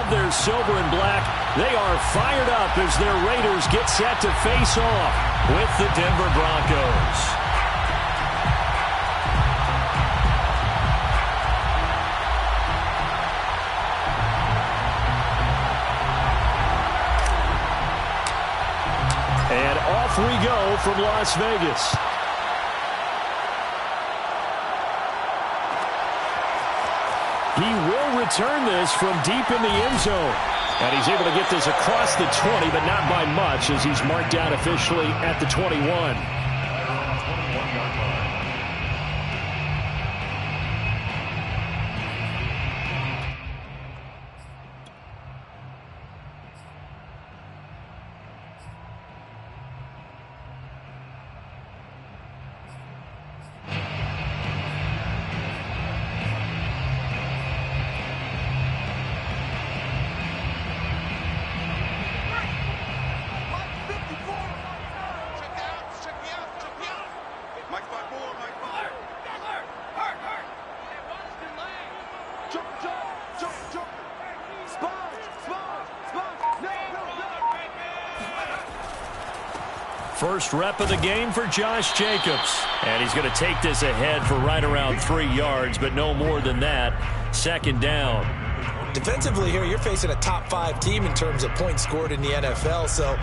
of their silver and black, they are fired up as their Raiders get set to face off with the Denver Broncos. And off we go from Las Vegas. He will return this from deep in the end zone. And he's able to get this across the 20, but not by much, as he's marked down officially at the 21. First rep of the game for Josh Jacobs. And he's going to take this ahead for right around 3 yards, but no more than that. Second down. Defensively here, you're facing a top 5 team in terms of points scored in the NFL. So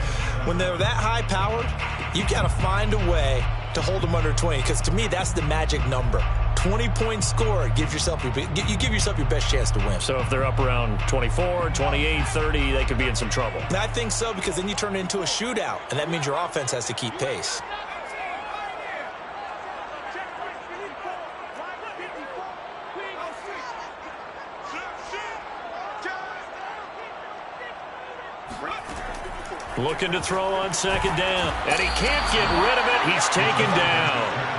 when they're that high powered, you got to find a way to hold them under 20. Because to me, that's the magic number. 20 points scored, you give yourself your best chance to win. So if they're up around 24, 28, 30, they could be in some trouble. And I think so, because then you turn it into a shootout, and that means your offense has to keep pace. Looking to throw on second down, and he can't get rid of it. He's taken down.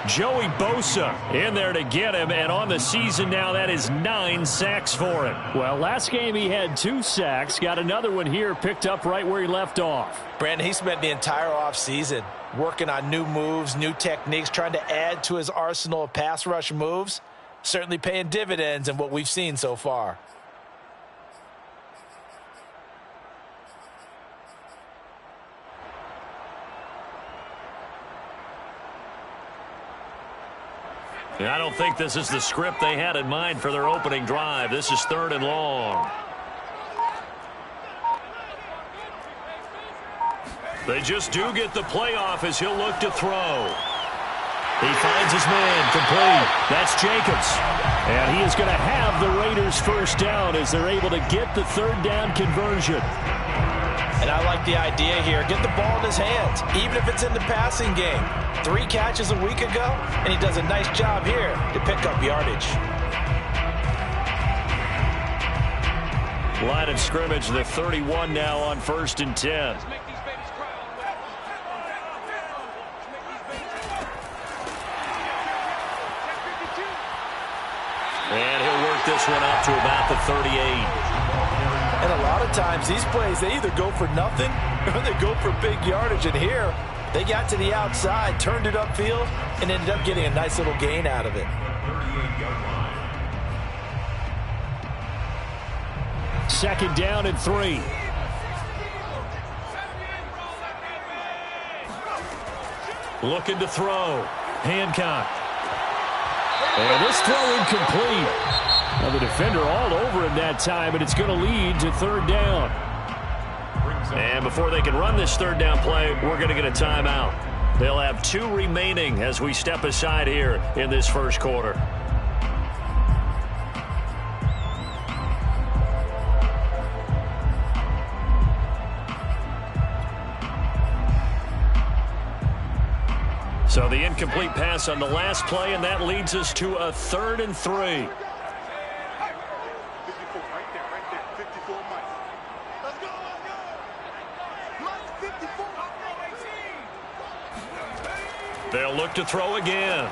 Joey Bosa in there to get him, and on the season now, that is 9 sacks for him. Well, last game he had 2 sacks. Got another one here, picked up right where he left off. Brandon, he spent the entire offseason working on new moves, new techniques, trying to add to his arsenal of pass rush moves. Certainly paying dividends in what we've seen so far. I don't think this is the script they had in mind for their opening drive. This is 3rd and long. They just do get the playoff as he'll look to throw. He finds his man complete. That's Jacobs. And he is going to have the Raiders first down as they're able to get the 3rd down conversion. And I like the idea here. Get the ball in his hands, even if it's in the passing game. 3 catches a week ago, and he does a nice job here to pick up yardage. Line of scrimmage, the 31 now on 1st and 10. And he'll work this one out to about the 38. And a lot of times, these plays, they either go for nothing or they go for big yardage. And here, they got to the outside, turned it upfield, and ended up getting a nice little gain out of it. Second down and 3. Looking to throw. Hancock. And this throw incomplete. Now the defender all over him that time, and it's going to lead to 3rd down. And before they can run this 3rd down play, we're going to get a timeout. They'll have 2 remaining as we step aside here in this first quarter. So the incomplete pass on the last play, and that leads us to a 3rd and 3. They'll look to throw again.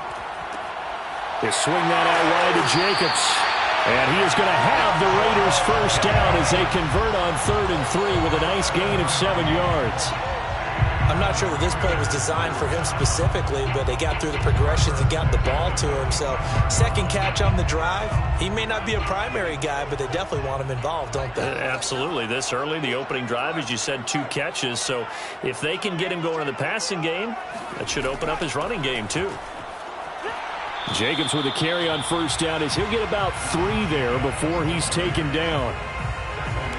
They swing that out wide to Jacobs. And he is going to have the Raiders first down as they convert on 3rd and 3 with a nice gain of 7 yards. I'm not sure that this play was designed for him specifically, but they got through the progressions and got the ball to him. So second catch on the drive. He may not be a primary guy, but they definitely want him involved, don't they? Absolutely. This early, the opening drive, as you said, 2 catches. So if they can get him going in the passing game, that should open up his running game too. Jacobs with a carry on first down as he'll get about 3 there before he's taken down.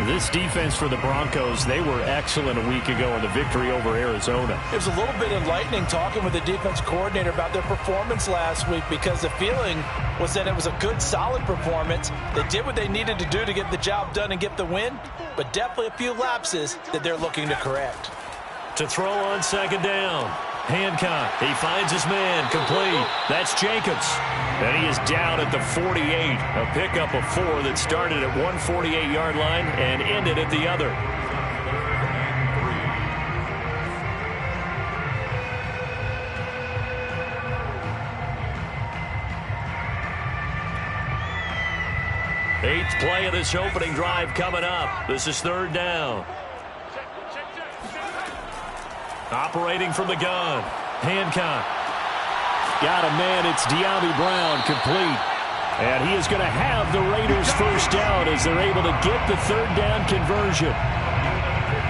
This defense for the Broncos, they were excellent a week ago in the victory over Arizona. It was a little bit enlightening talking with the defense coordinator about their performance last week, because the feeling was that it was a good, solid performance. They did what they needed to do to get the job done and get the win, but definitely a few lapses that they're looking to correct. To throw on second down. Hancock, he finds his man, complete. That's Jacobs. And he is down at the 48. A pickup of 4 that started at 148-yard line and ended at the other. Eighth play of this opening drive coming up. This is third down. Operating from the gun. Hancock. Got a man. It's De'Ami Brown, complete. And he is going to have the Raiders first down as they're able to get the third down conversion.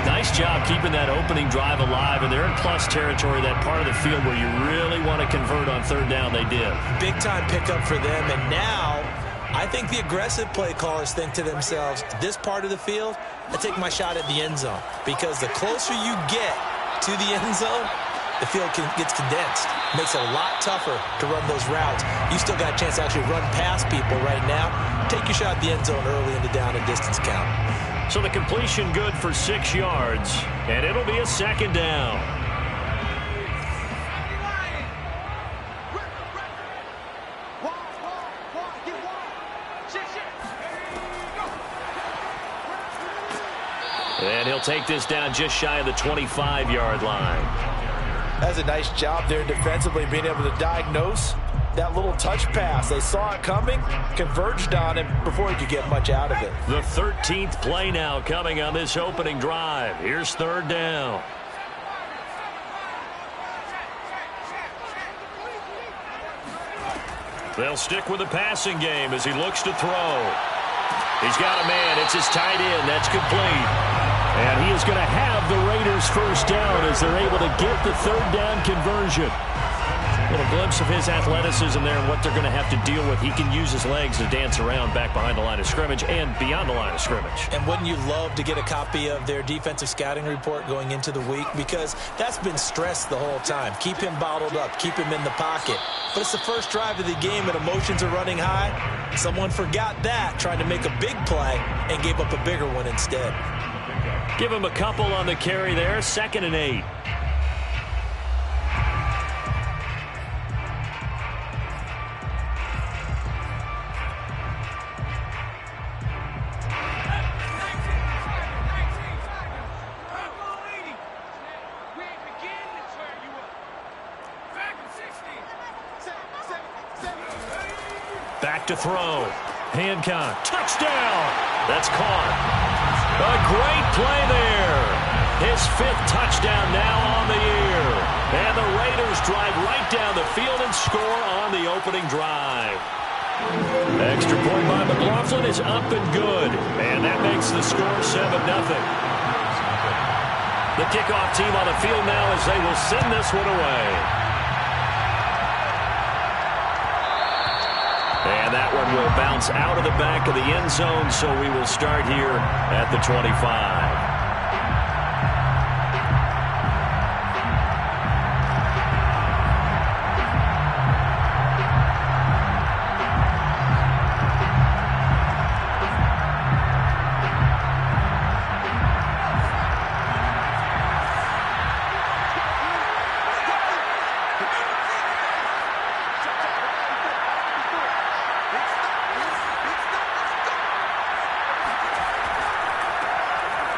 Nice job keeping that opening drive alive, and they're in plus territory, that part of the field where you really want to convert on third down. They did. Big time pickup for them, and now I think the aggressive play callers think to themselves, this part of the field, I take my shot at the end zone, because the closer you get to the end zone, the field gets condensed. Makes it a lot tougher to run those routes. You still got a chance to actually run past people right now. Take your shot at the end zone early in the down and distance count. So the completion good for 6 yards, and it'll be a second down. And he'll take this down just shy of the 25-yard line. That's a nice job there defensively, being able to diagnose that little touch pass. They saw it coming, converged on him before he could get much out of it. The 13th play now coming on this opening drive. Here's third down. They'll stick with the passing game as he looks to throw. He's got a man. It's his tight end. That's complete. And he is going to have the Raiders first down as they're able to get the third down conversion. A little glimpse of his athleticism there and what they're going to have to deal with. He can use his legs to dance around back behind the line of scrimmage and beyond the line of scrimmage. And wouldn't you love to get a copy of their defensive scouting report going into the week? Because that's been stressed the whole time. Keep him bottled up. Keep him in the pocket. But it's the first drive of the game and emotions are running high. Someone forgot that, trying to make a big play and gave up a bigger one instead. Give him a couple on the carry there. 2nd and 8. Back to throw. Hancock. Touchdown. That's caught. A great play there. His 5th touchdown now on the year. And the Raiders drive right down the field and score on the opening drive. Extra point by McLaughlin is up and good. And that makes the score 7-0. The kickoff team on the field now as they will send this one away. And that one will bounce out of the back of the end zone, so we will start here at the 25.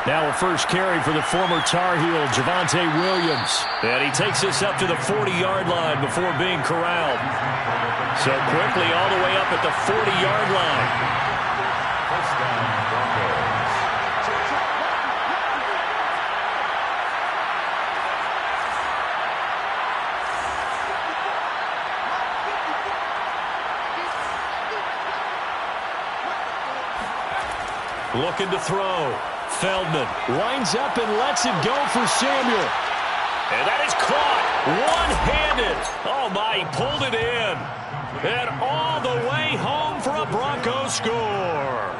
Now a first carry for the former Tar Heel, Javonte Williams. And he takes this up to the 40-yard line before being corralled. So quickly all the way up at the 40-yard line. First down, Broncos. 4 Looking to throw. Feldman winds up and lets it go for Samuel. And that is caught one-handed. Oh, my, he pulled it in. And all the way home for a Broncos score.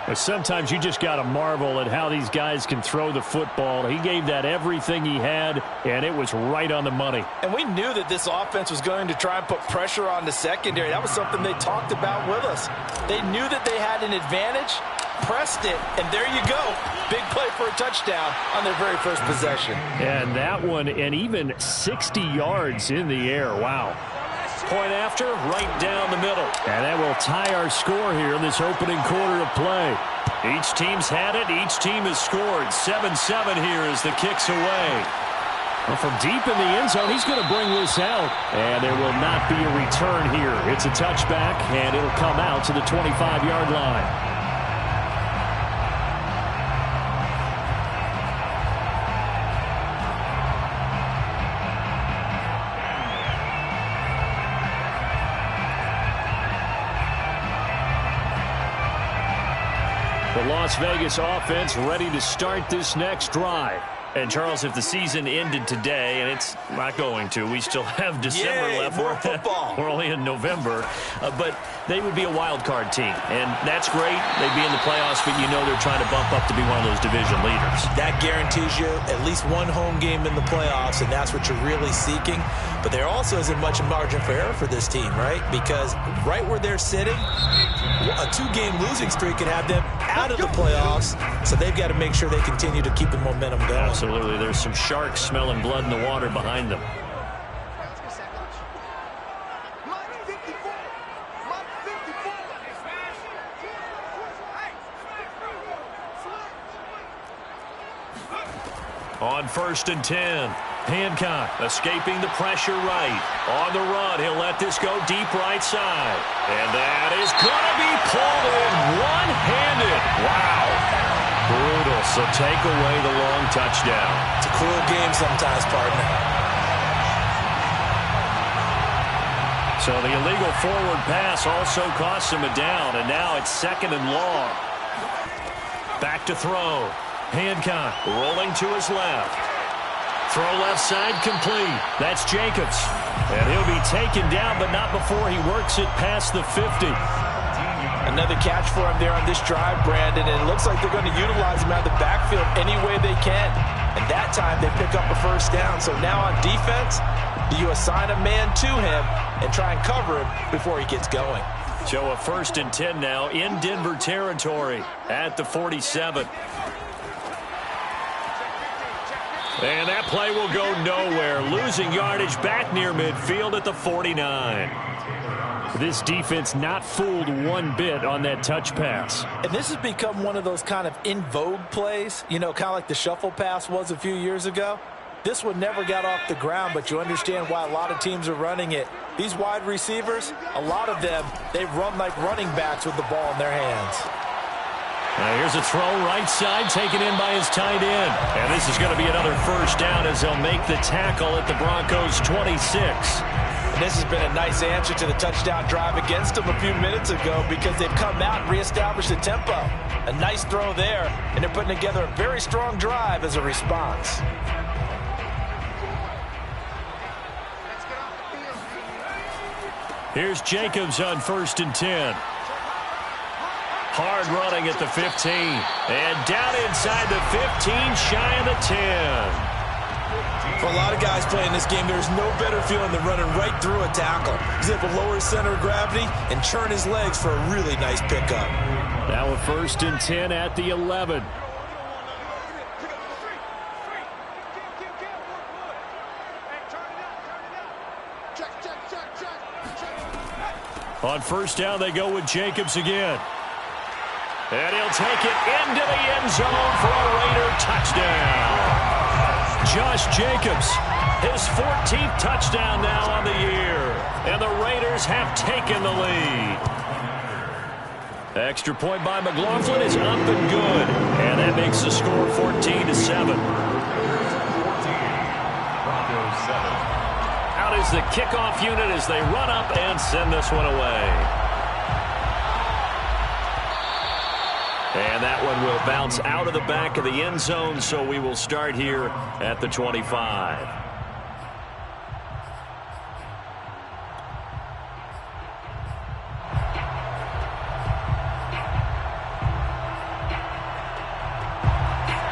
But sometimes you just got to marvel at how these guys can throw the football. He gave that everything he had, and it was right on the money. And we knew that this offense was going to try and put pressure on the secondary. That was something they talked about with us. They knew that they had an advantage, pressed it, and there you go. Big play for a touchdown on their very first possession. And that one, and even 60 yards in the air. Wow. Point after, right down the middle. And that will tie our score here in this opening quarter of play. Each team's had it. Each team has scored. 7-7 here as the kick's away. Well, from deep in the end zone, he's going to bring this out. And there will not be a return here. It's a touchback, and it'll come out to the 25-yard line. The Las Vegas offense ready to start this next drive. And, Charles, if the season ended today, and it's not going to, we still have December left. More football. We're only in November. But they would be a wild card team. And that's great. They'd be in the playoffs, but you know they're trying to bump up to be one of those division leaders. That guarantees you at least one home game in the playoffs, and that's what you're really seeking. But there also isn't much margin for error for this team, right? Because right where they're sitting, a two-game losing streak could have them out of the playoffs. So they've got to make sure they continue to keep the momentum going. Absolutely. There's some sharks smelling blood in the water behind them. On 1st and 10. Hancock escaping the pressure right. On the run, he'll let this go deep right side. And that is going to be pulled in one-handed. Wow. Brutal. So take away the long touchdown. It's a cruel game sometimes, partner. So the illegal forward pass also costs him a down. And now it's 2nd and long. Back to throw. Hancock rolling to his left. Throw left side complete. That's Jacobs. And he'll be taken down, but not before he works it past the 50. Another catch for him there on this drive, Brandon, and it looks like they're going to utilize him out of the backfield any way they can. And that time they pick up a first down. So now on defense, do you assign a man to him and try and cover him before he gets going? So a 1st and 10 now in Denver territory at the 47. And that play will go nowhere. Losing yardage back near midfield at the 49. This defense not fooled one bit on that touch pass. And this has become one of those kind of in vogue plays, you know, kind of like the shuffle pass was a few years ago. This one never got off the ground, but you understand why a lot of teams are running it. These wide receivers, a lot of them, they run like running backs with the ball in their hands. Here's a throw right side taken in by his tight end. And this is going to be another first down as they'll make the tackle at the Broncos 26. And this has been a nice answer to the touchdown drive against them a few minutes ago because they've come out and reestablished the tempo. A nice throw there, and they're putting together a very strong drive as a response. Here's Jacobs on 1st and 10. Hard running at the 15. And down inside the 15, shy of the 10. For a lot of guys playing this game, there's no better feeling than running right through a tackle. He's able to lower his center of gravity and churn his legs for a really nice pickup. Now a 1st and 10 at the 11. On 1st down, they go with Jacobs again. And he'll take it into the end zone for a Raider touchdown. Josh Jacobs, his 14th touchdown now on the year. And the Raiders have taken the lead. Extra point by McLaughlin is up and good. And that makes the score 14-7. Out is the kickoff unit as they run up and send this one away. And that one will bounce out of the back of the end zone, so we will start here at the 25.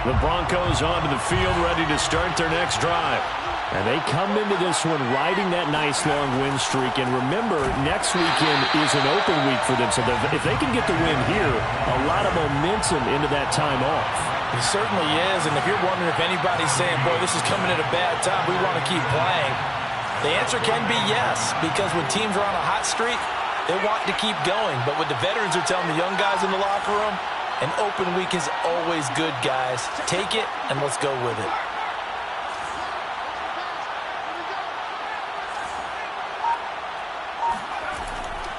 The Broncos onto the field, ready to start their next drive. And they come into this one riding that nice long win streak. And remember, next weekend is an open week for them. So if they can get the win here, a lot of momentum into that time off. It certainly is. And if you're wondering if anybody's saying, boy, this is coming at a bad time, we want to keep playing, the answer can be yes. Because when teams are on a hot streak, they want to keep going. But what the veterans are telling the young guys in the locker room, an open week is always good, guys. Take it, and let's go with it.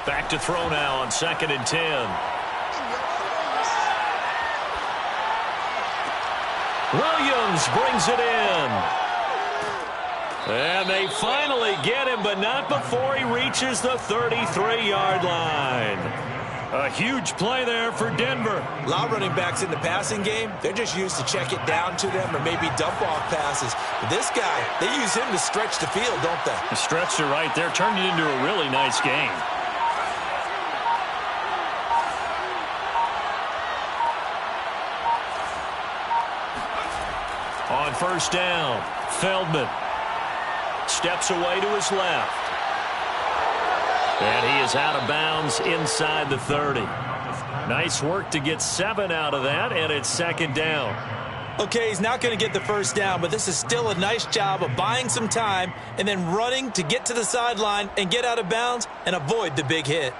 Back to throw now on 2nd and 10. Williams brings it in. And they finally get him, but not before he reaches the 33-yard line. A huge play there for Denver. A lot of running backs in the passing game, they're just used to check it down to them or maybe dump off passes. But this guy, they use him to stretch the field, don't they? He stretched it right there, turned it into a really nice game. On 1st down, Feldman steps away to his left. And he is out of bounds inside the 30. Nice work to get 7 out of that, and it's 2nd down. Okay, he's not going to get the 1st down, but this is still a nice job of buying some time and then running to get to the sideline and get out of bounds and avoid the big hit.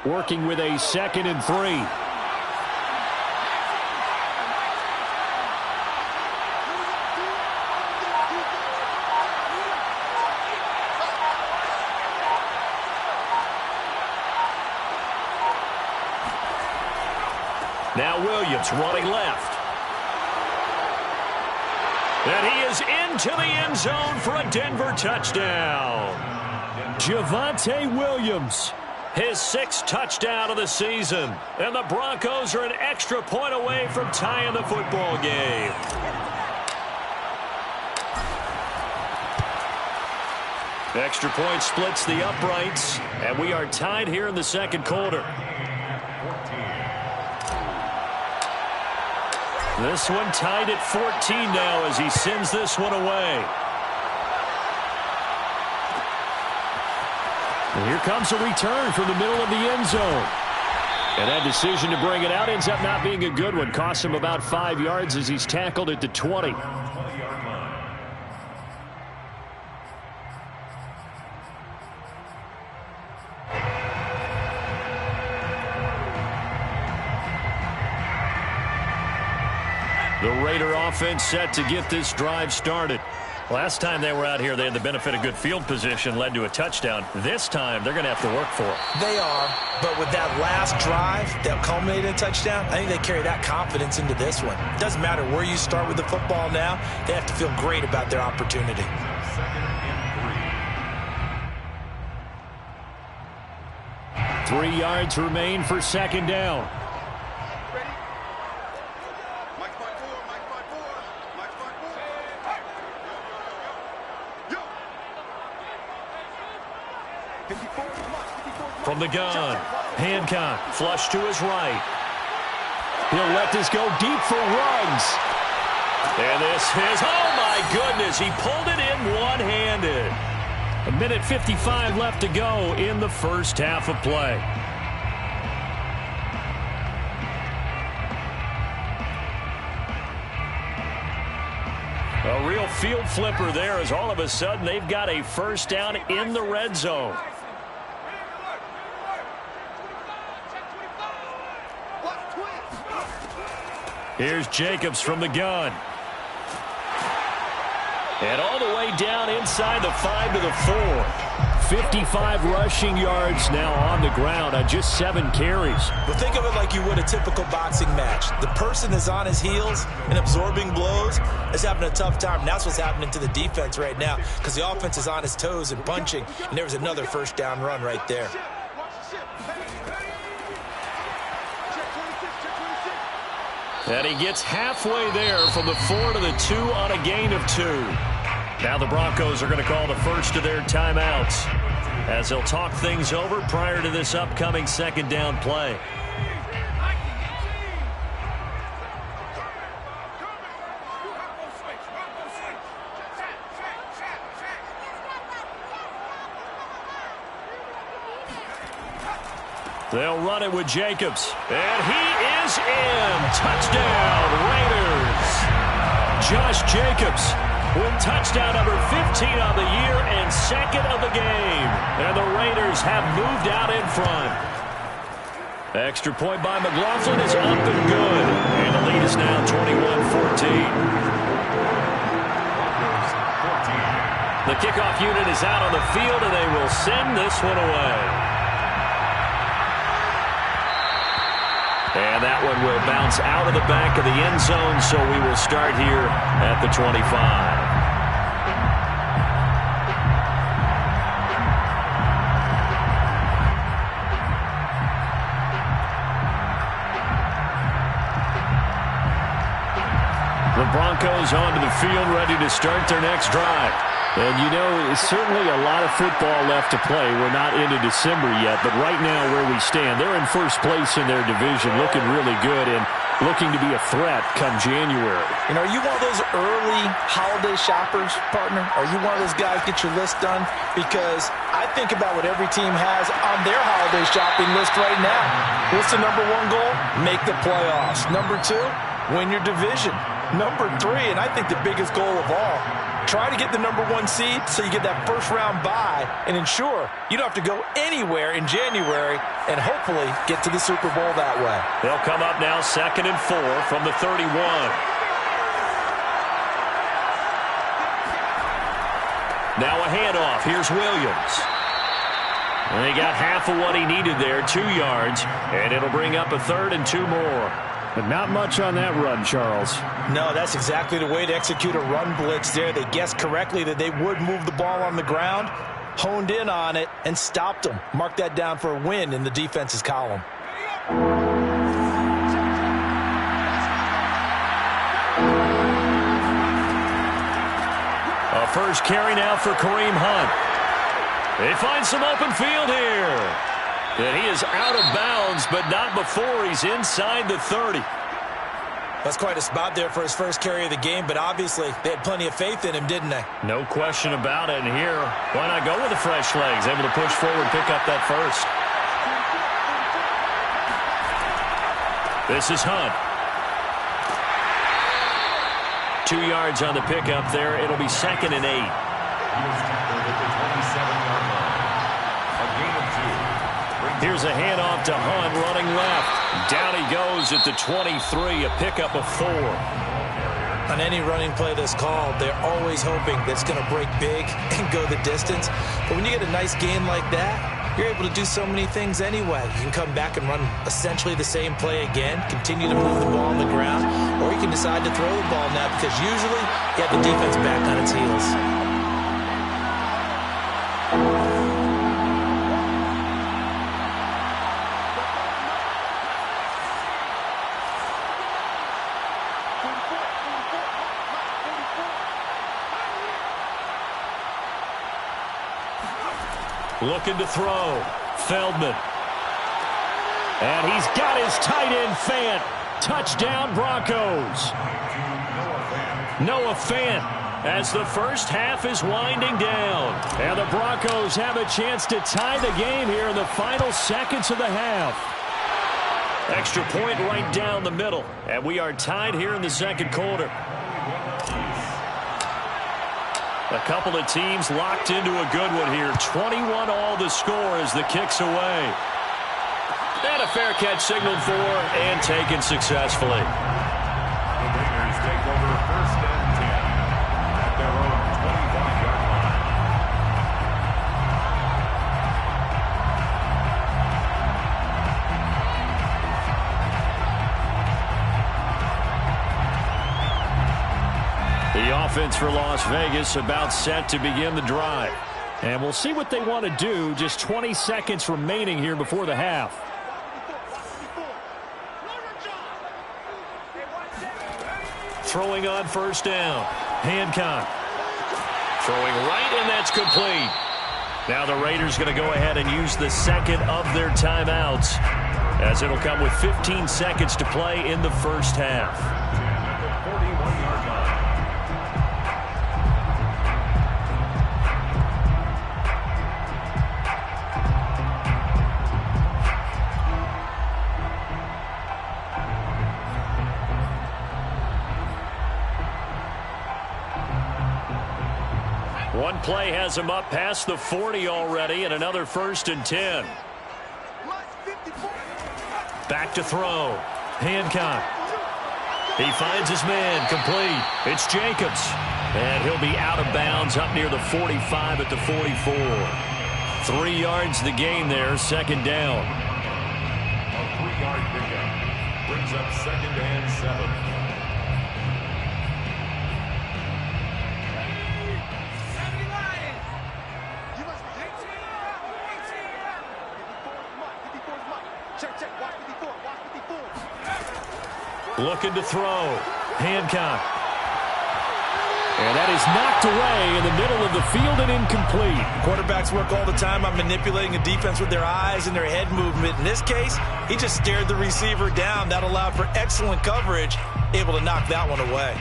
Working with a 2nd and 3. Now Williams running left. And he is into the end zone for a Denver touchdown. Javonte Williams, his 6th touchdown of the season. And the Broncos are an extra point away from tying the football game. Extra point splits the uprights. And we are tied here in the 2nd quarter. This one tied at 14 now as he sends this one away. And here comes a return from the middle of the end zone. And that decision to bring it out ends up not being a good one. Costs him about 5 yards as he's tackled at the 20. The Raider offense set to get this drive started. Last time they were out here, they had the benefit of good field position, led to a touchdown. This time, they're going to have to work for it. They are, but with that last drive that culminated in a touchdown, I think they carry that confidence into this one. It doesn't matter where you start with the football now. They have to feel great about their opportunity. 3 yards remain for 2nd down. From the gun, Hancock, flush to his right. He'll let this go deep for Ruggs. And this is, oh my goodness, he pulled it in one-handed. 1:55 left to go in the 1st half of play. A real field flipper there as all of a sudden they've got a 1st down in the red zone. Here's Jacobs from the gun. And all the way down inside the 5 to the 4. 55 rushing yards now on the ground on just 7 carries. But think of it like you would a typical boxing match. The person is on his heels and absorbing blows is having a tough time. And that's what's happening to the defense right now because the offense is on his toes and punching. And there was another 1st down run right there. And he gets halfway there from the 4 to the 2 on a gain of 2. Now the Broncos are going to call the first of their timeouts as they'll talk things over prior to this upcoming second down play. They'll run it with Jacobs. And he is in. Touchdown, Raiders. Josh Jacobs with touchdown number 15 on the year and second of the game. And the Raiders have moved out in front. Extra point by McLaughlin is up and good. And the lead is now 21-14. The kickoff unit is out on the field, and they will send this one away. And that one will bounce out of the back of the end zone, so we will start here at the 25. The Broncos onto the field, ready to start their next drive. And, you know, certainly a lot of football left to play. We're not into December yet, but right now where we stand, they're in first place in their division, looking really good and looking to be a threat come January. You know, are you one of those early holiday shoppers, partner? Are you one of those guys get your list done? Because I think about what every team has on their holiday shopping list right now. What's the number one goal? Make the playoffs. Number 2, win your division. Number 3, and I think the biggest goal of all, try to get the number 1 seed so you get that first round bye and ensure you don't have to go anywhere in January and hopefully get to the Super Bowl that way. They'll come up now 2nd and 4 from the 31. Now a handoff. Here's Williams. And he got half of what he needed there, 2 yards, and it'll bring up a 3rd and 2 more. But not much on that run, Charles. No, that's exactly the way to execute a run blitz there. They guessed correctly that they would move the ball on the ground, honed in on it, and stopped them. Mark that down for a win in the defense's column. A first carry now for Kareem Hunt. They find some open field here. And he is out of bounds, but not before he's inside the 30. That's quite a spot there for his first carry of the game, but obviously they had plenty of faith in him, didn't they? No question about it. And here, why not go with the fresh legs? Able to push forward, pick up that first. This is Hunt. 2 yards on the pickup there. It'll be 2nd and 8. Here's a handoff to Hunt running left. Down he goes at the 23, a pickup of 4. On any running play that's called, they're always hoping that it's going to break big and go the distance. But when you get a nice gain like that, you're able to do so many things anyway. You can come back and run essentially the same play again, continue to move the ball on the ground, or you can decide to throw the ball now because usually you have the defense back on its heels. Looking to throw. Feldman. And he's got his tight end Fant. Touchdown Broncos. Noah Fant as the first half is winding down. And the Broncos have a chance to tie the game here in the final seconds of the half. Extra point right down the middle. And we are tied here in the second quarter. A couple of teams locked into a good one here. 21 all the score as the kick's away. And a fair catch signaled for and taken successfully. The Raiders take over 1st and 10 at their own 25-yard line. The offense for Las Vegas about set to begin the drive. And we'll see what they want to do. Just 20 seconds remaining here before the half. throwing on first down. Hancock. Throwing right, and that's complete. Now the Raiders going to go ahead and use the second of their timeouts, as it'll come with 15 seconds to play in the first half. 41-yard line. One play has him up past the 40 already, and another 1st and 10. Back to throw. Hancock. He finds his man. Complete. It's Jacobs. And he'll be out of bounds up near the 45 at the 44. 3 yards the gain there, second down. A 3-yard pickup brings up 2nd and 7. Looking to throw. Hancock. And that is knocked away in the middle of the field and incomplete. Quarterbacks work all the time on manipulating a defense with their eyes and their head movement. In this case, he just stared the receiver down. That allowed for excellent coverage, able to knock that one away.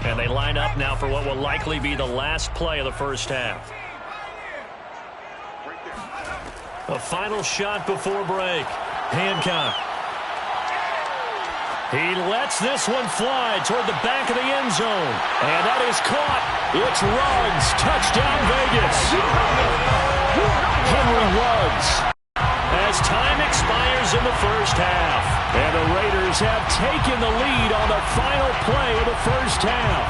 And they line up now for what will likely be the last play of the first half. A final shot before break. Hancock. He lets this one fly toward the back of the end zone. And that is caught. It's Ruggs. Touchdown, Vegas. Henry Ruggs. As time expires in the first half. And the Raiders have taken the lead on the final play of the first half.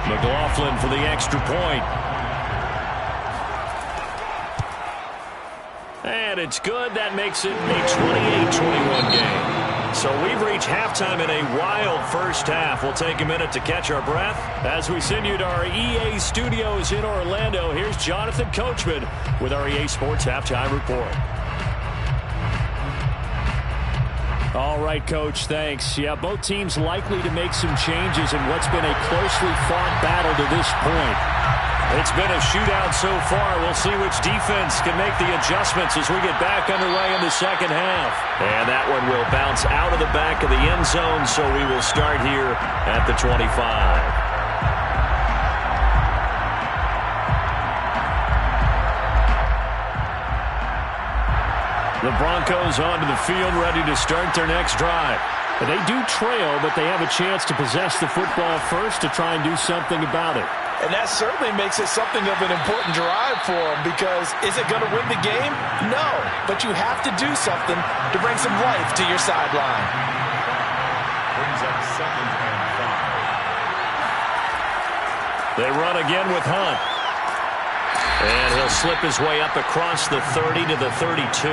McLaughlin for the extra point. And it's good. That makes it a 28-21 game. So we've reached halftime in a wild first half. We'll take a minute to catch our breath as we send you to our EA studios in Orlando. Here's Jonathan Coachman with our EA Sports Halftime Report. All right, Coach, thanks. Yeah, both teams likely to make some changes in what's been a closely fought battle to this point. It's been a shootout so far. We'll see which defense can make the adjustments as we get back underway in the second half. And that one will bounce out of the back of the end zone, so we will start here at the 25. The Broncos onto the field, ready to start their next drive. They do trail, but they have a chance to possess the football first to try and do something about it. And that certainly makes it something of an important drive for them, because is it going to win the game? No, but you have to do something to bring some life to your sideline. Brings up 2nd and 5. They run again with Hunt. And he'll slip his way up across the 30 to the 32.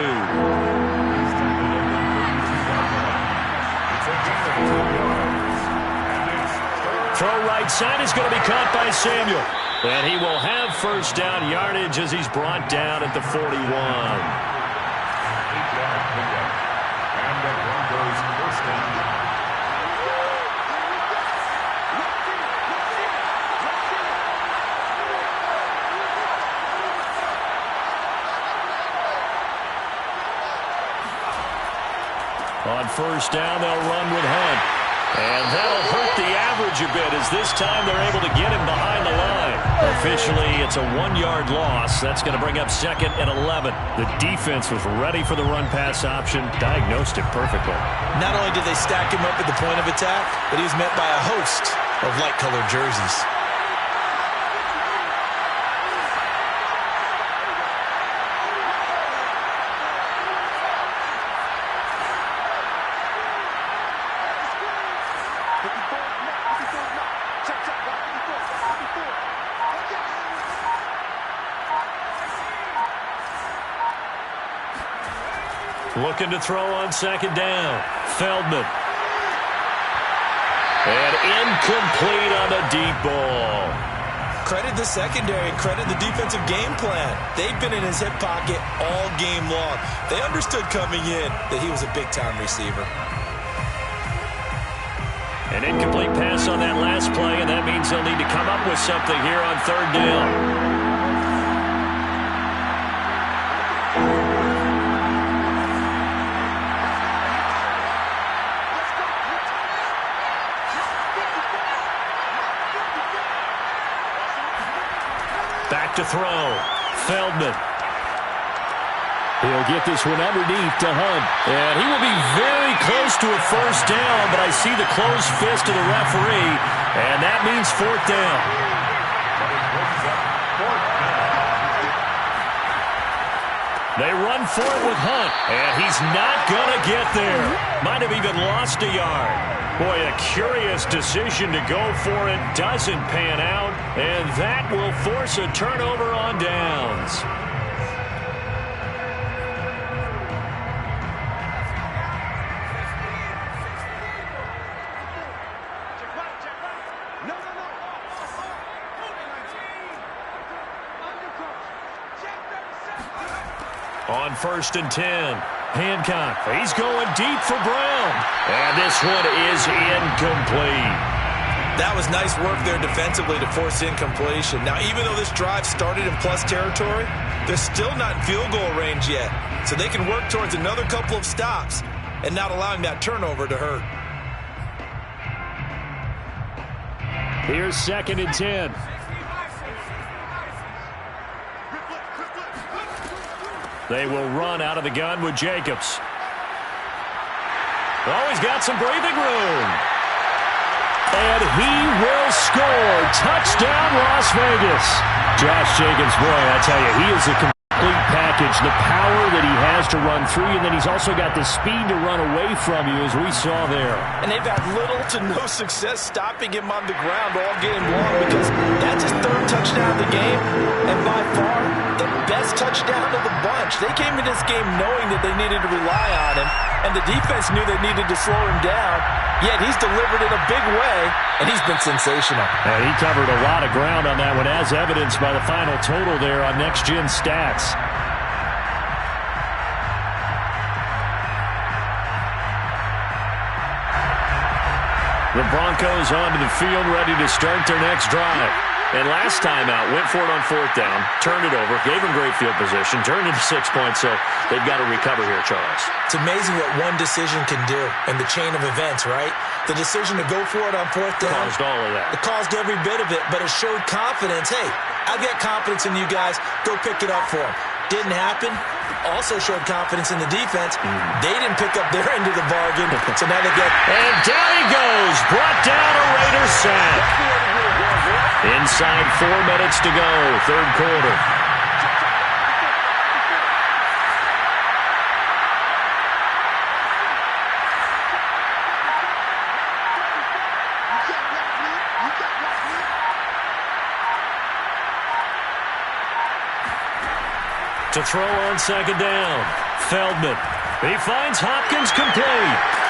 Throw right side is going to be caught by Samuel. And he will have first down yardage as he's brought down at the 41. 8-yard pickup. And the Broncos first down. On first down, they'll run with Hunt. And that'll hurt the average a bit, as this time they're able to get him behind the line. Officially, it's a 1-yard loss. That's going to bring up 2nd and 11. The defense was ready for the run-pass option, diagnosed it perfectly. Not only did they stack him up at the point of attack, but he was met by a host of light-colored jerseys. Looking to throw on second down. Feldman. And incomplete on the deep ball. Credit the secondary, credit the defensive game plan. They've been in his hip pocket all game long. They understood coming in that he was a big-time receiver. An incomplete pass on that last play, and that means they'll need to come up with something here on third down. Back to throw. Feldman. He'll get this one underneath to Hunt. And he will be very close to a first down, but I see the closed fist of the referee, and that means fourth down. They run for it with Hunt, and he's not going to get there. Might have even lost a yard. Boy, a curious decision to go for it. Doesn't pan out, and that will force a turnover on downs. On 1st and 10, Hancock. He's going deep for Brown. And this one is incomplete. That was nice work there defensively to force incompletion. Now, even though this drive started in plus territory, they're still not in field goal range yet. So they can work towards another couple of stops and not allowing that turnover to hurt. Here's 2nd and 10. They will run out of the gun with Jacobs. Oh, he's got some breathing room. And he will score. Touchdown, Las Vegas. Josh Jacobs, boy, I tell you, he is a complete package. The power that he has to run through you, and then he's also got the speed to run away from you, as we saw there. And they've had little to no success stopping him on the ground all game long, because that's his 3rd touchdown of the game, and by far the best touchdown of the bunch. They came in this game knowing that they needed to rely on him, and the defense knew they needed to slow him down, yet he's delivered in a big way, and he's been sensational. And he covered a lot of ground on that one, as evidenced by the final total there on Next Gen Stats. The Broncos onto the field, ready to start their next drive. And last time out, went for it on 4th down, turned it over, gave him great field position, turned it to 6 points, so they've got to recover here, Charles. It's amazing what one decision can do in the chain of events, right? The decision to go for it on 4th down. Caused all of that. It caused every bit of it, but it showed confidence. Hey, I've got confidence in you guys. Go pick it up for them. Didn't happen. Also showed confidence in the defense. They didn't pick up their end of the bargain, so now they get... And down he goes. Brought down a Raider sack. Inside 4 minutes to go, 3rd quarter. To throw on 2nd down, Feldman. He finds Hopkins complete.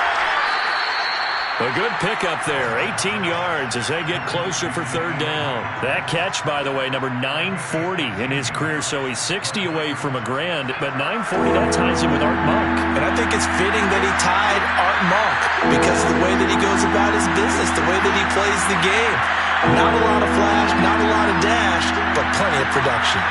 A good pickup there, 18 yards as they get closer for 3rd down. That catch, by the way, number 940 in his career, so he's 60 away from a grand, but 940, that ties him with Art Monk. And I think it's fitting that he tied Art Monk because of the way that he goes about his business, the way that he plays the game. Not a lot of flash, not a lot of dash, but plenty of production.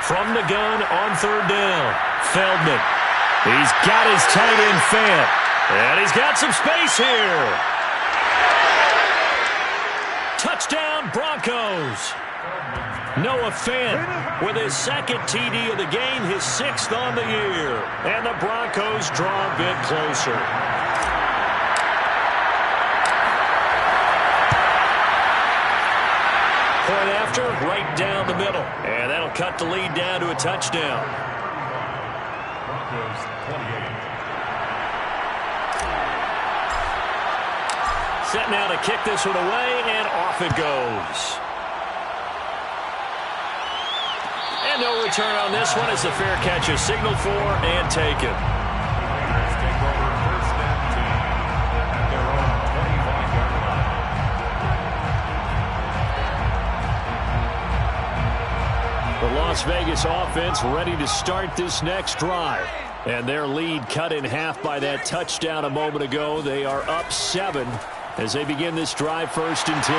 From the gun on 3rd down, Feldman. He's got his tight end Fant. And he's got some space here. Touchdown, Broncos. Noah Fant with his 2nd TD of the game, his 6th on the year. And the Broncos draw a bit closer. Point after, right down the middle. And that'll cut the lead down to a touchdown. Broncos 28. Set now to kick this one away, and off it goes. And no return on this one as the fair catch is signaled for and taken. Raiders take over 1st and 10 at their own 25-yard line. Las Vegas offense ready to start this next drive. And their lead cut in half by that touchdown a moment ago. They are up 7 as they begin this drive, 1st and 10.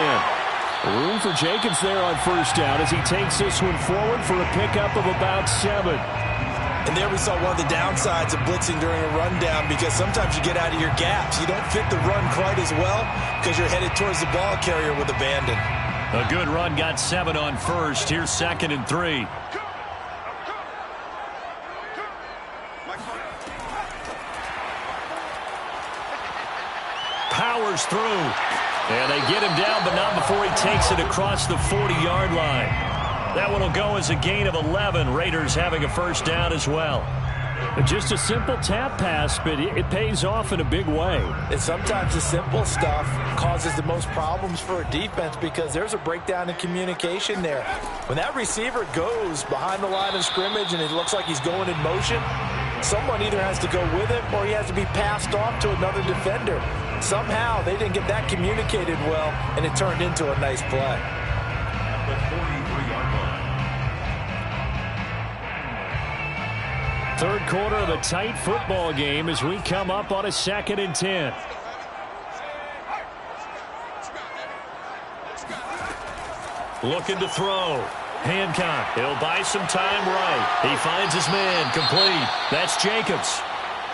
Room for Jacobs there on 1st down as he takes this one forward for a pickup of about 7. And there we saw one of the downsides of blitzing during a rundown, because sometimes you get out of your gaps. You don't fit the run quite as well because you're headed towards the ball carrier with abandon. A good run got 7 on 1st. Here's 2nd and 3. Powers through. And they get him down, but not before he takes it across the 40-yard line. That one will go as a gain of 11. Raiders having a 1st down as well. Just a simple tap pass, but it pays off in a big way. And sometimes the simple stuff causes the most problems for a defense because there's a breakdown in communication there. When that receiver goes behind the line of scrimmage and it looks like he's going in motion, someone either has to go with him or he has to be passed off to another defender. Somehow they didn't get that communicated well, and it turned into a nice play. The 43-yard line. Third quarter of a tight football game as we come up on a 2nd and 10. Looking to throw. Hancock. He'll buy some time right. He finds his man. Complete. That's Jacobs.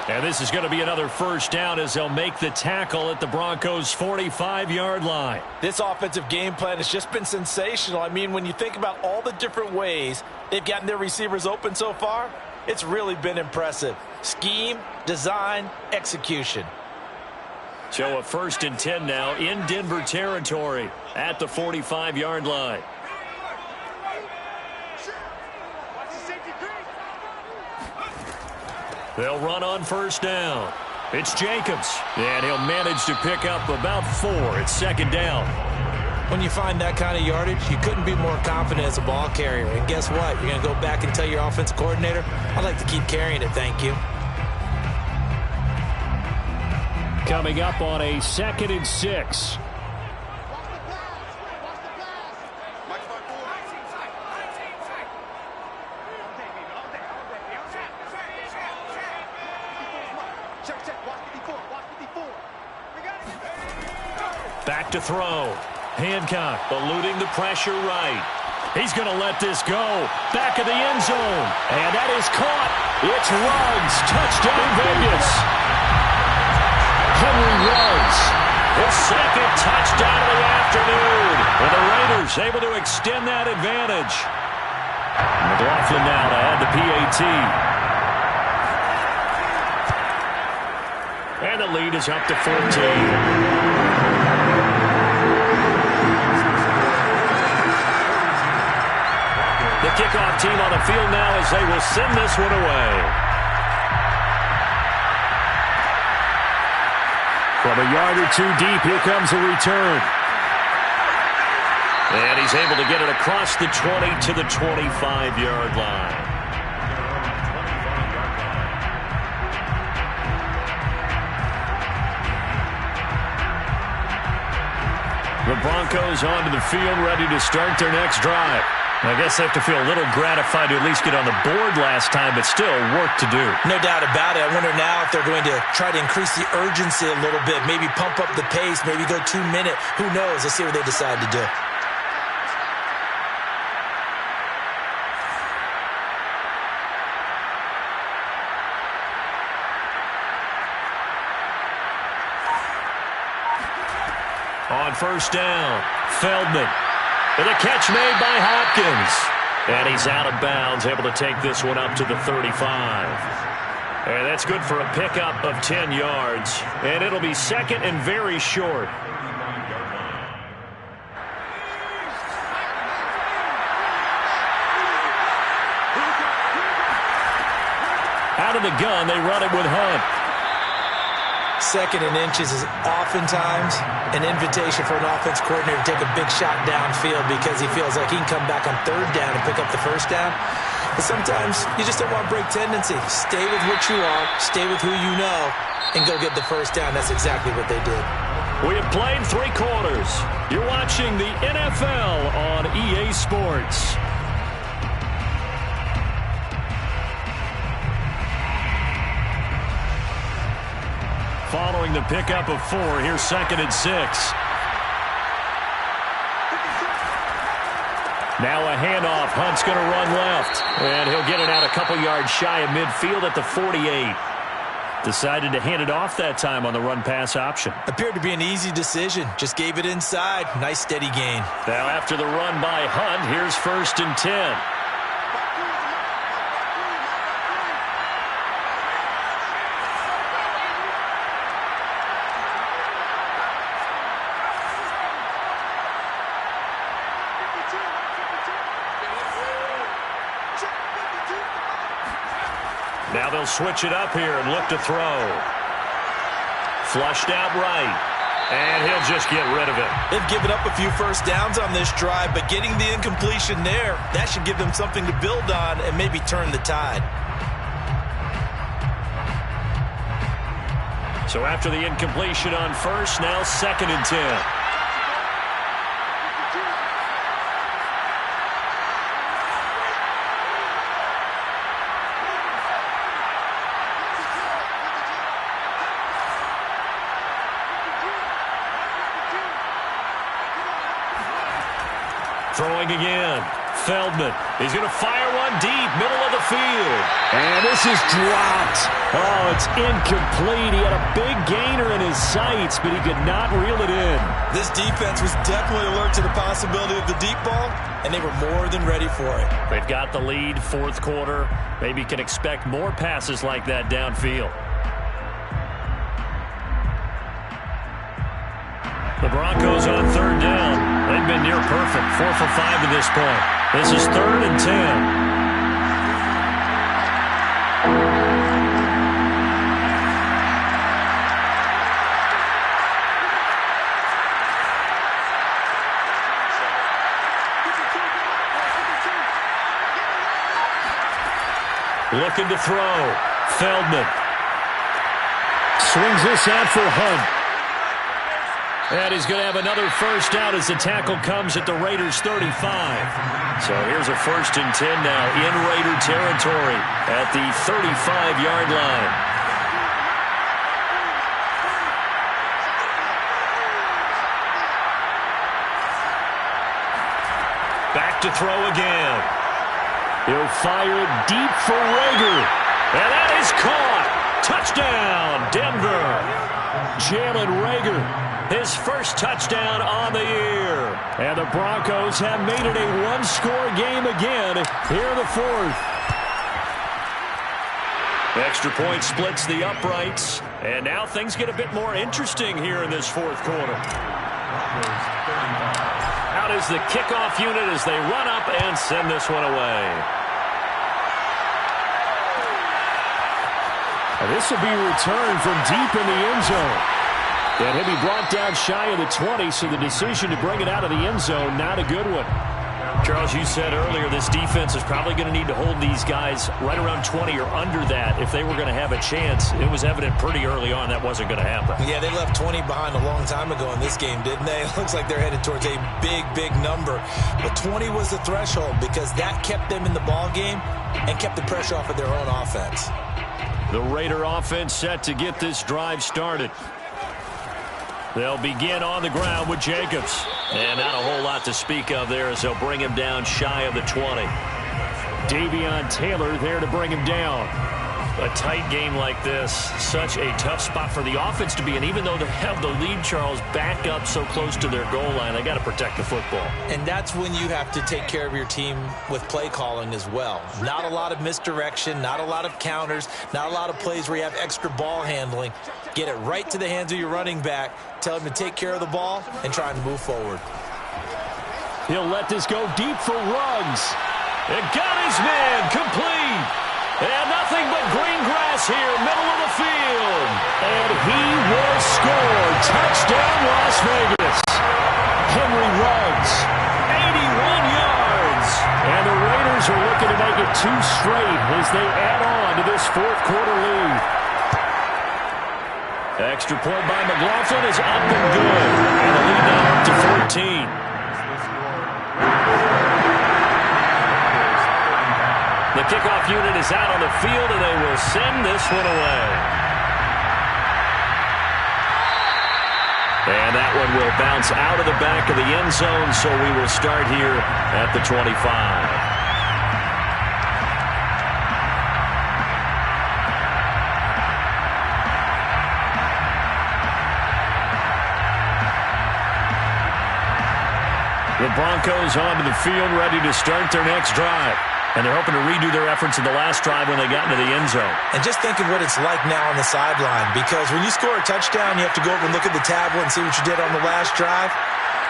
And this is going to be another 1st down as they'll make the tackle at the Broncos' 45-yard line. This offensive game plan has just been sensational. I mean, when you think about all the different ways they've gotten their receivers open so far, it's really been impressive. Scheme, design, execution. So a 1st and 10 now in Denver territory at the 45-yard line. They'll run on 1st down. It's Jacobs, and he'll manage to pick up about 4. It's 2nd down. When you find that kind of yardage, you couldn't be more confident as a ball carrier. And guess what? You're going to go back and tell your offensive coordinator, I'd like to keep carrying it, thank you. Coming up on a 2nd and 6. Back to throw. Hancock eluding the pressure right. He's going to let this go. Back of the end zone. And that is caught. It's Ruggs. Touchdown Vegas. Henry Ruggs. His 2nd touchdown of the afternoon. And the Raiders able to extend that advantage. McLaughlin now to add the PAT. And the lead is up to 14. The kickoff team on the field now as they will send this one away. From a yard or 2 deep, here comes a return. And he's able to get it across the 20 to the 25-yard line. The Broncos onto the field, ready to start their next drive. I guess they have to feel a little gratified to at least get on the board last time, but still work to do. No doubt about it. I wonder now if they're going to try to increase the urgency a little bit, maybe pump up the pace, maybe go 2 minute. Who knows? Let's see what they decide to do. On 1st down, Feldman. And a catch made by Hopkins. And he's out of bounds, able to take this one up to the 35. And that's good for a pickup of 10 yards. And it'll be 2nd and very short. Out of the gun, they run it with Hunt. 2nd and inches is oftentimes an invitation for an offense coordinator to take a big shot downfield because he feels like he can come back on 3rd down and pick up the 1st down. But sometimes you just don't want to break tendency. Stay with what you are, stay with who you know, and go get the 1st down. That's exactly what they did. We have played 3 quarters. You're watching the NFL on EA Sports. following the pickup of 4. Here's 2nd and 6. Now a handoff. Hunt's going to run left. And he'll get it out a couple yards shy of midfield at the 48. Decided to hand it off that time on the run-pass option. Appeared to be an easy decision. Just gave it inside. Nice steady gain. Now after the run by Hunt, here's 1st and 10. Now they'll switch it up here and look to throw. Flushed out right. And he'll just get rid of it. They've given up a few first downs on this drive, but getting the incompletion there, that should give them something to build on and maybe turn the tide. So after the incompletion on 1st, now 2nd and 10. Throwing again. Feldman. He's going to fire one deep, middle of the field. And this is dropped. Oh, it's incomplete. He had a big gainer in his sights, but he could not reel it in. This defense was definitely alert to the possibility of the deep ball, and they were more than ready for it. They've got the lead, 4th quarter. Maybe can expect more passes like that downfield. The Broncos on 3rd down. They've been near perfect, 4 for 5 to this point. This is 3rd and 10. Looking to throw. Feldman. Swings this out for Hunt. And he's going to have another first out as the tackle comes at the Raiders' 35. So here's a 1st and 10 now in Raider territory at the 35-yard line. Back to throw again. He'll fire it deep for Rager. And that is caught. Touchdown, Denver. Jalen Rager. His first touchdown on the year. And the Broncos have made it a one-score game again here in the 4th. Extra point splits the uprights. And now things get a bit more interesting here in this 4th quarter. Out is the kickoff unit as they run up and send this one away. This will be returned from deep in the end zone. And he'll be brought down shy of the 20, so the decision to bring it out of the end zone, not a good one. Charles, you said earlier this defense is probably going to need to hold these guys right around 20 or under that if they were going to have a chance. It was evident pretty early on that wasn't going to happen. Yeah, they left 20 behind a long time ago in this game, didn't they? It looks like they're headed towards a big, big number. But 20 was the threshold because that kept them in the ball game and kept the pressure off of their own offense. The Raider offense set to get this drive started. They'll begin on the ground with Jacobs. And not a whole lot to speak of there as they'll bring him down shy of the 20. Davion Taylor there to bring him down. A tight game like this, such a tough spot for the offense to be in. Even though they have the lead, Charles, back up so close to their goal line, they got to protect the football. And that's when you have to take care of your team with play calling as well. Not a lot of misdirection, not a lot of counters, not a lot of plays where you have extra ball handling. Get it right to the hands of your running back, tell him to take care of the ball, and try and move forward. He'll let this go deep for Ruggs. It got his man complete. And nothing but green grass here, middle of the field. And he will score. Touchdown, Las Vegas. Henry Ruggs, 81 yards. And the Raiders are looking to make it 2 straight as they add on to this 4th quarter lead. Extra point by McLaughlin is up and good. And the lead now up to 14. The kickoff unit is out on the field, and they will send this one away. And that one will bounce out of the back of the end zone, so we will start here at the 25. The Broncos onto the field, ready to start their next drive. And they're hoping to redo their efforts in the last drive when they got into the end zone. And just think of what it's like now on the sideline, because when you score a touchdown, you have to go over and look at the tablet and see what you did on the last drive.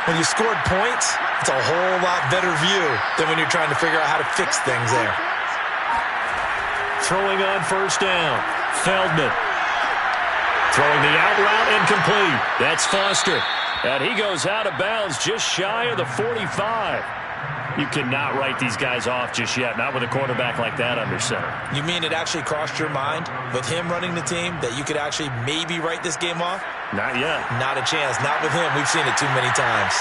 When you scored points, it's a whole lot better view than when you're trying to figure out how to fix things there. Throwing on first down, Feldman. Throwing the out route incomplete. That's Foster. And he goes out of bounds just shy of the 45. You cannot write these guys off just yet, not with a quarterback like that under center. You mean it actually crossed your mind with him running the team that you could actually maybe write this game off? Not yet. Not a chance. Not with him. We've seen it too many times.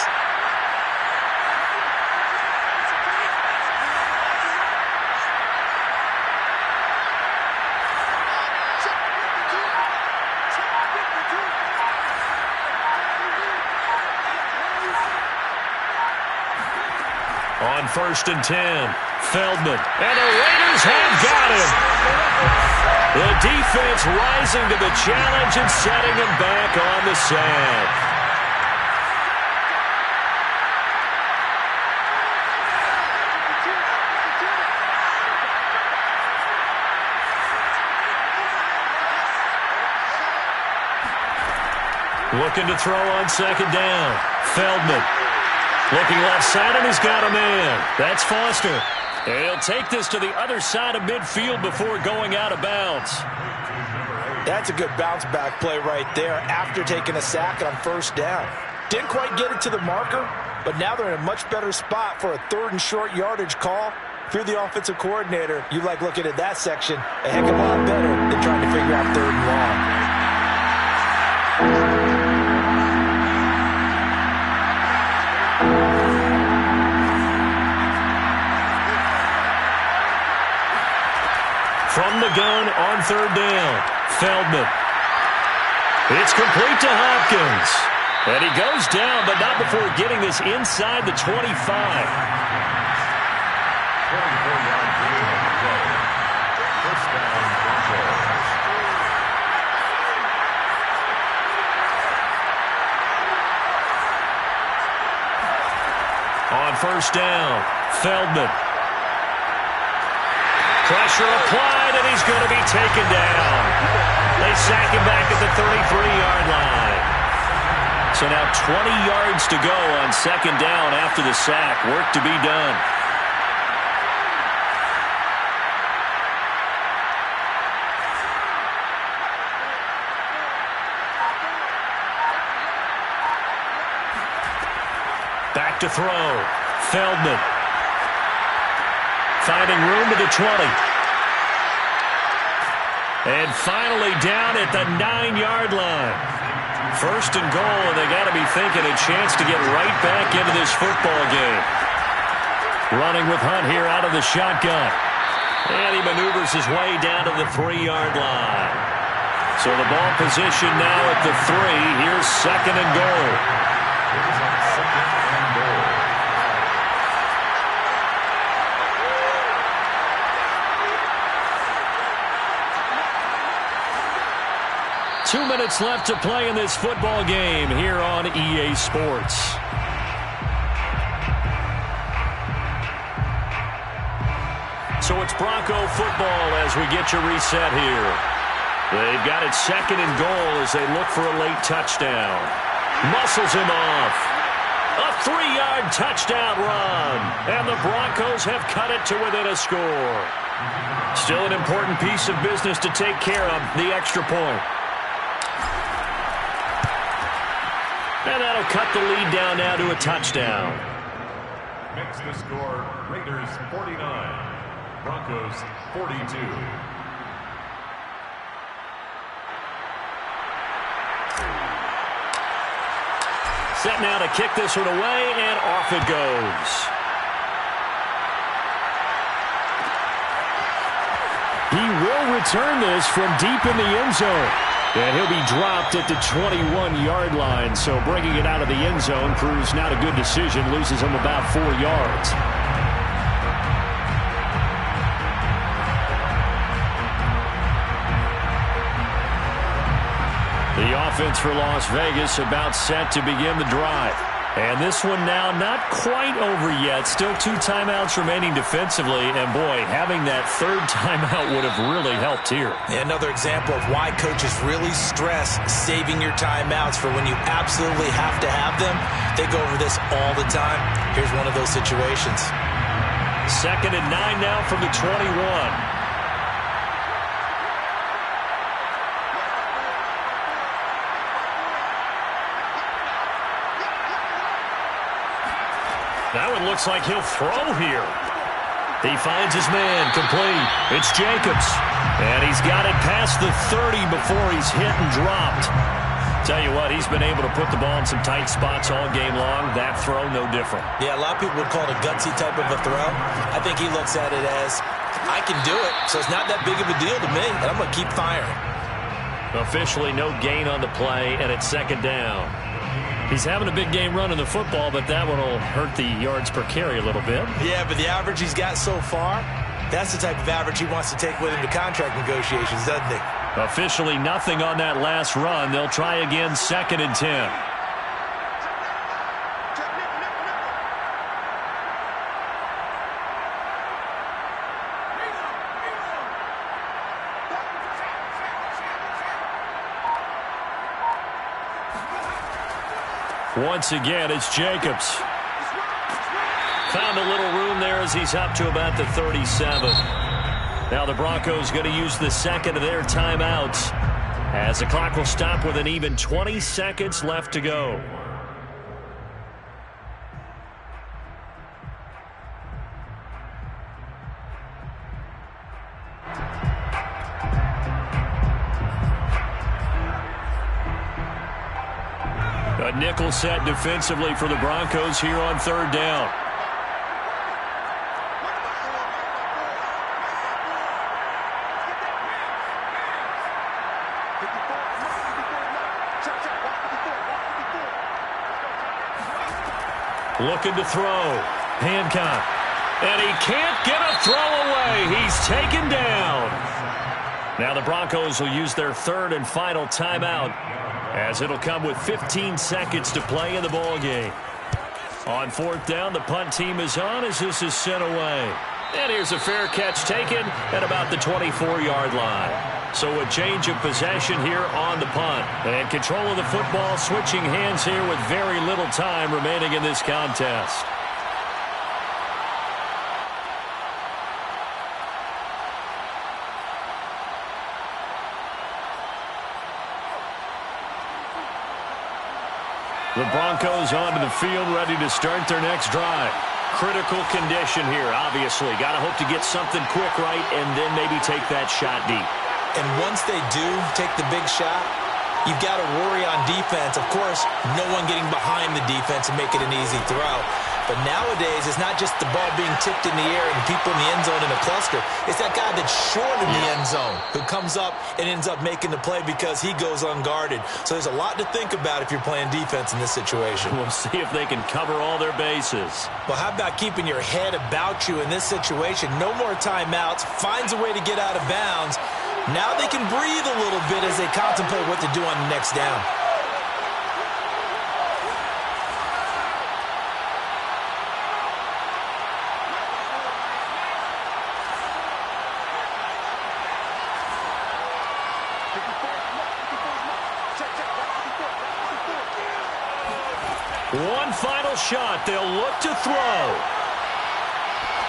On 1st and 10, Feldman. And the Raiders have got him. The defense rising to the challenge and setting him back on the sack. Looking to throw on 2nd down. Feldman. Looking left side, and he's got a man. That's Foster. And he'll take this to the other side of midfield before going out of bounds. That's a good bounce-back play right there after taking a sack on 1st down. Didn't quite get it to the marker, but now they're in a much better spot for a 3rd and short yardage call. If you're the offensive coordinator, you like looking at that section a heck of a lot better than trying to figure out 3rd and long. From the gun on 3rd down, Feldman. It's complete to Hopkins. And he goes down, but not before getting this inside the 25. 24-yard gain on the play. First down, Broncos. On 1st down, Feldman. Pressure applied, and he's going to be taken down. They sack him back at the 33-yard line. So now 20 yards to go on 2nd down after the sack. Work to be done. Back to throw. Feldman. Finding room to the 20. And finally down at the 9-yard line. 1st and goal, and they got to be thinking a chance to get right back into this football game. Running with Hunt here out of the shotgun. And he maneuvers his way down to the 3-yard line. So the ball position now at the 3. Here's 2nd and goal. It is on 2nd and goal. 2 minutes left to play in this football game here on EA Sports. So it's Bronco football as we get you reset here. They've got it 2nd and goal as they look for a late touchdown. Muscles him off. A 3-yard touchdown run. And the Broncos have cut it to within a score. Still an important piece of business to take care of, the extra point. And that'll cut the lead down now to a touchdown. Makes the score Raiders 49, Broncos 42. Set now to kick this one away, and off it goes. He will return this from deep in the end zone. And he'll be dropped at the 21-yard line. So bringing it out of the end zone proves not a good decision. Loses him about 4 yards. The offense for Las Vegas about set to begin the drive. And this one now not quite over yet. Still 2 timeouts remaining defensively. And, boy, having that 3rd timeout would have really helped here. Another example of why coaches really stress saving your timeouts for when you absolutely have to have them. They go over this all the time. Here's one of those situations. 2nd and 9 now from the 21. That one looks like he'll throw here. He finds his man, complete. It's Jacobs. And he's got it past the 30 before he's hit and dropped. Tell you what, he's been able to put the ball in some tight spots all game long. That throw, no different. Yeah, a lot of people would call it a gutsy type of a throw. I think he looks at it as, I can do it, so it's not that big of a deal to me, and I'm going to keep firing. Officially no gain on the play, and it's 2nd down. He's having a big game running the football, but that one will hurt the yards per carry a little bit. Yeah, but the average he's got so far, that's the type of average he wants to take with him to contract negotiations, doesn't he? Officially nothing on that last run. They'll try again 2nd and 10. Once again, it's Jacobs. Found a little room there as he's up to about the 37. Now the Broncos going to use the 2nd of their timeouts as the clock will stop with an even 20 seconds left to go. A nickel set defensively for the Broncos here on 3rd down. Looking to throw. Hancock. And he can't get a throw away. He's taken down. Now the Broncos will use their 3rd and final timeout, as it'll come with 15 seconds to play in the ball game. On 4th down, the punt team is on as this is sent away. And here's a fair catch taken at about the 24-yard line. So a change of possession here on the punt. And control of the football switching hands here with very little time remaining in this contest. The Broncos onto the field, ready to start their next drive. Critical condition here, obviously. Got to hope to get something quick right and then maybe take that shot deep. And once they do take the big shot, you've got to worry on defense. Of course, no one getting behind the defense and make it an easy throw. But nowadays, it's not just the ball being tipped in the air and people in the end zone in a cluster. It's that guy that's short in the end zone who comes up and ends up making the play because he goes unguarded. So there's a lot to think about if you're playing defense in this situation. We'll see if they can cover all their bases. Well, how about keeping your head about you in this situation? No more timeouts. Finds a way to get out of bounds. Now they can breathe a little bit as they contemplate what to do on the next down. One final shot. They'll look to throw.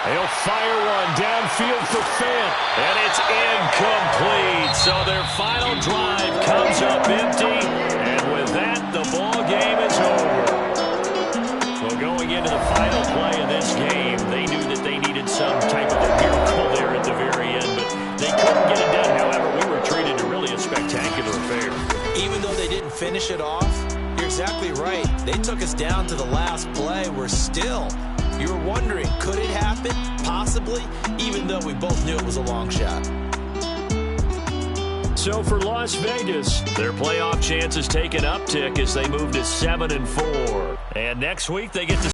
He'll fire one downfield for Fant. And it's incomplete. So their final drive comes up empty. And with that, the ball game is over. Well, going into the final play of this game, they knew that they needed some type of a miracle there at the very end. But they couldn't get it done. However, we were treated to really a spectacular affair. Even though they didn't finish it off, you're exactly right. They took us down to the last play. We're still... You were wondering, could it happen? Possibly, even though we both knew it was a long shot. so for Las Vegas, their playoff chances take an uptick as they move to 7-4. And next week they get to